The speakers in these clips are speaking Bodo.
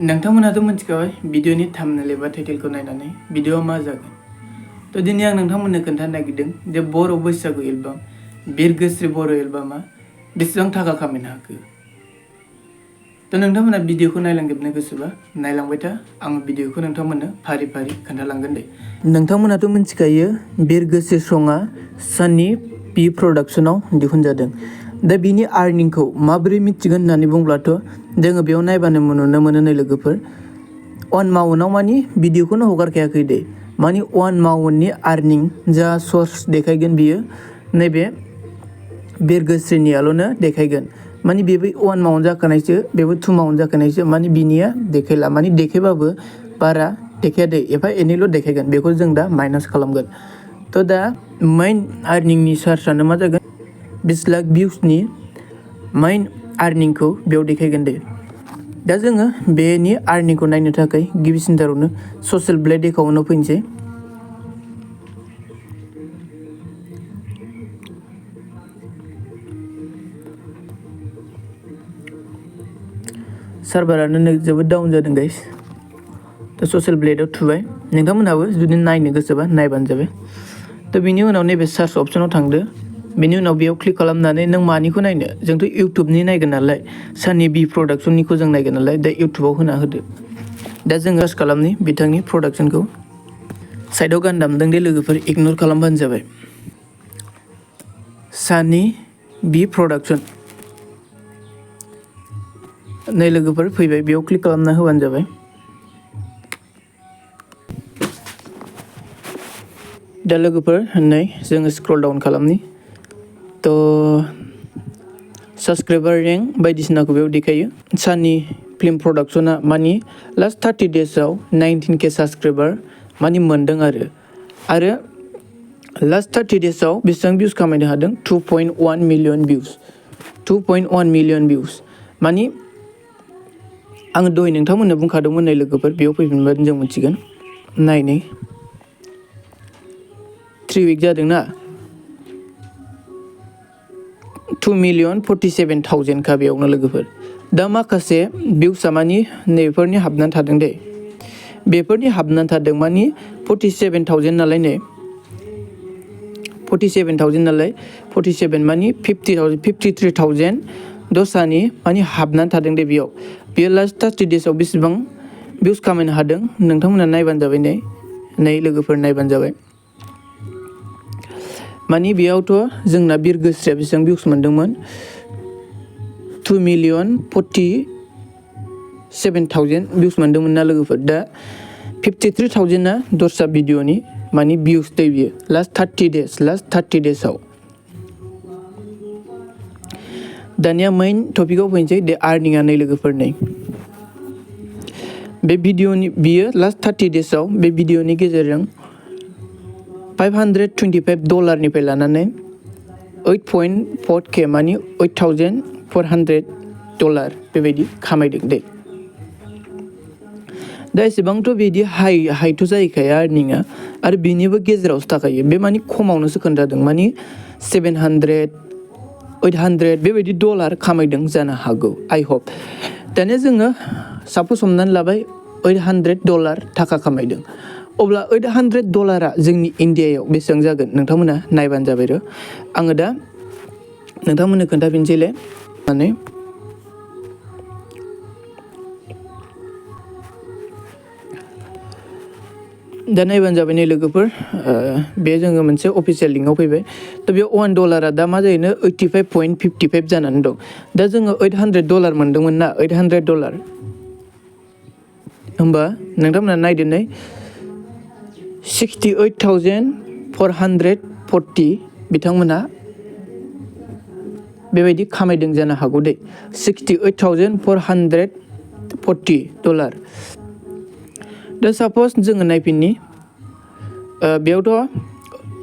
नोंथांमोनाथ' मिथिखाबाय भिडिअनि थाम्बनेल एबा टाइटेलखौ नायनानै भिडिअआ मा जागोन। थ' दिनै आं नोंथांमोननो खोन्थानो नागिरदों जे बर' बैसागु एलबाम बिरगोस्रि बर' एलबामा बेसेबां थाखा खामायनो हाखो। थ' नोंथांमोना भिडिअखौ नायलांजोबनो गोसोबा नायलांबाय था, आं भिडिअखौ नोंथांमोननो फारि फारि खोन्थालांगोन दे। नोंथांमोनाथ' मिथिखायो बिरगोस्रि सङा स्वरनि पि प्रडाक्शनाव दिहुनजादों। दा बिनि आर्निंखौ माबोरै मिथिगोन होननानै बुंब्लाथ' जोङो बेयाव नायबानो नुनो मोनो नै लोगोफोर, 1 माउन्टआव मानि भिडिअखौनो हगारखायाखै दे, मानि 1 माउन्टनि आर्निं जा सर्स देखायगोन बियो नैबे बिरगोस्रिनियाल'नो देखायगोन। मानि बेबो 1 माउन्ट जाखानायसो, बेबो 2 माउन्ट जाखानायसो, मानि बिनिया देखायला, मानि देखायबाबो बारा देखाया दे, एफा एनैल' देखायगोन, बेखौ जों दा माइनास खालामगोन। थ' दा मेइन आर्निंनि सार्सआनो मा जागोन, 20 लाख भिउसनि मेइन आर्निंखौ बेयाव देखायगोन दे। दा जोङो बेनि आर्निंखौ नायनो थाखाय गिबिसिनथारावनो ससियेल ब्लेड एकाउन्टआव फैनोसै। सार्भारानो जोबोद डाउन जादों गाइस। दा ससियेल ब्लेडआव थुबाय, नोंथांमोनहाबो जुदि नायनो गोसोबा नायबानो जाबाय। थ' बिनि उनाव नैबे सार्च अपसनाव थांदो, बेनि उनाव बेयाव क्लिक खालामनानै नों मानिखौ नायनो, जोंथ' इउटुबनि नायगोन नालाय, स्वरनि बि प्रडाक्शननिखौ जों नायगोन नालाय, दा इउटुबाव होना होदो। दा जों सार्च खालामनि बिथांनि प्रडाक्शनखौ। साइडआव गान दामदों दे लोगोफोर, इगनर खालामबानो जाबाय। स्वरनि बि प्रडाक्शन नै लोगोफोर फैबाय, बेयाव क्लिक खालामना होबानो जाबाय। दा लोगोफोर नै जोङो स्क्रल डाउन खालामनि, थ' साबस्क्राइबार रेंक बायदिसिनाखौ बेयाव देखायो। स्वरनि फिल्म प्रडाक्शना मानि लास्ट 30 डेजआव 19K साबस्क्राइबार मानि मोनदों आरो लास्ट 30 डेजआव बेसेबां भिउस खामायनो हादों, 2.1 मिलियन भिउस। 2.1 मिलियन भिउस मानि आङो दहाय नोंथांमोननो बुंखादोंमोन नै लोगोफोर, बेयाव फैफिनबानो जों मिथिगोन। नायनि 3 उइक जादोंना, 2,047,000 खा बेयावनो लोगोफोर। दा माखासे भिउसआ मानि नैफोरनि हाबनानै थादों दे, बेफोरनि हाबनानै थादों मानि 47,000 नालाय, नै 47,000 नालाय, 47 मानि 50,000 53,000 दस्रानि मानि हाबनानै थादों दे बेयाव। बेयो लास्ट 30 डेजआव बेसेबां भिउस खामायनो हादों नोंथांमोना नायबानो जाबाय। नै लोगोफोर नायबानो जाबाय। मानि बेयावथ' जोंना बिरगोस्रिया बेसेबां भिउस मोनदोंमोन, 2,047,000 भिउस मोनदोंमोन ना लोगोफोर। दा 53,000आ दस्रा भिडिअनि मानि भिउस दै बियो लास्ट 30 डेजआव। दानिया मेइन टपिकआव फैनोसै दे, आर्निंआ नै लोगोफोर, नै बे भिडिअनि बियो लास्ट 30 डेजआव बे भिडिअनि गेजेरजों $525 लानानै 8.4K मानि $8,400 बेबायदि खामायदों दे। दा एसेबांथ' बिदि हाइथ' जाहैखाया आर्निंआ, आरो बिनिबो गेजेरावसो थाखायो, बे मानि खमावनोसो खोन्थादों, मानि 700 800 बेबायदि डलार खामायदों जानो हागौ, आइ हप। दानिया जोङो साप'ज हमनानै लाबाय $800 थाखा खामायदों, अब्ला $800 जोंनि इण्डियायाव बेसेबां जागोन नोंथांमोना नायबानो जाबाय र'। आङो दा नोंथांमोननो खोन्थाफिनसैले माने दा नायबानो जाबाय नै लोगोफोर। बे जोङो मोनसे अफिसियेल लिंकआव फैबाय, थ' बेयाव $1 दा मा जायोनो 85.55 जानानै दं। दा जोङो $800 मोनदोंमोन ना, $800 होमबा नोंथांमोना नायदो नै 68,440 बिथांमोना बेबायदि खामायदों जानो हागौ दे, $68,440। दा साप'ज जोङो नायफिननि, बेयावथ'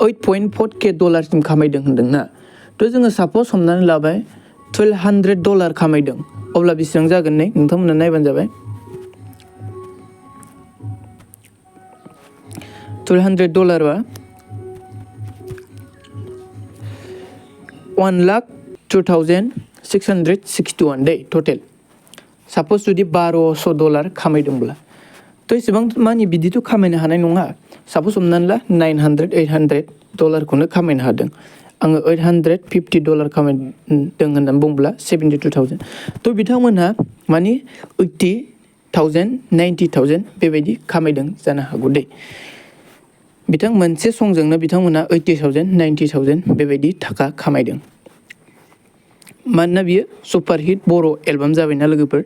8.4K डलारसिम खामायदों होनदोंना, थ' जोङो साप'ज हमनानै लाबाय $1,200 खामायदों, अब्ला बेसेबां जागोन नै नोंथांमोना नायबानो जाबाय। $1,200 बा 1,02,661 दे टटेल। साप'ज जुदि $1200 खामायदोंब्ला थ' एसेबां मानि बिदिथ' खामायनो हानाय नङा। साप'ज हमनानै ला $900-800 खौनो खामायनो हादों। आङो $850 खामायदों होननानै बुंब्ला 72,000 थ' बिथांमोनहा मानि 80,000 90,000 बेबायदि खामायदों जानो हागौ दे। मोनसे संजोंनो बिथांमोनहा 80,000 90,000 बेबायदि थाखा खामायदों। मानोना बियो सुपारहिट बर' एलबाम जाबायना लोगोफोर,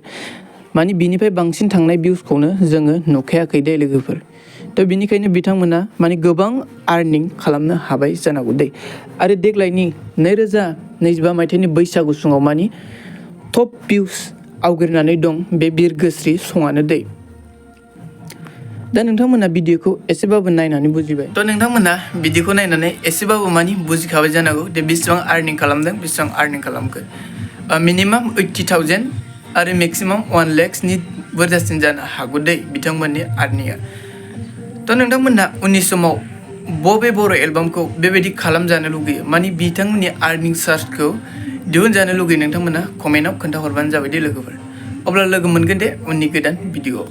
मानि बिनिफ्राय बांसिन थांनाय भिउसखौनो जोङो नुखायाखै दे लोगोफोर। थ' बिनिखायनो बिथांमोना मानि गोबां आर्निं खालामनो हाबाय जानांगौ दे। आरो देग्लायनि 2025 मायथाइनि बैसागु समाव मानि टप भिउस आवग्रिनानै दं बे बिरगोस्रि सङानो दे। दा नोंथांमोना भिडिअखौ एसेबाबो नायनानै बुजिबाय। थ' नोंथांमोना भिडिअखौ नायनानै एसेबाबो मानि बुजिखाबाय जानांगौ दे बेसेबां आर्निं खालामदों, बेसेबां आर्निं खालामखो। मिनिमाम 80,000 आरो मेक्सिमाम 1 लाखनि बुरजासिन जानो हागौ दे बिथांमोननि आर्निंआ। थ' नोंथांमोनहा उननि समाव बबे बर' एलबामखौ बेबायदि खालामजानो लुगैयो, मानि बिथांमोननि आर्निं सार्चखौ दिहुनजानो लुगैयो, नोंथांमोना कमेन्टआव खोन्थाहरबानो जाबाय दे लोगोफोर। अब्ला लोगो मोनगोन दे उननि गोदान भिडिअ'आव।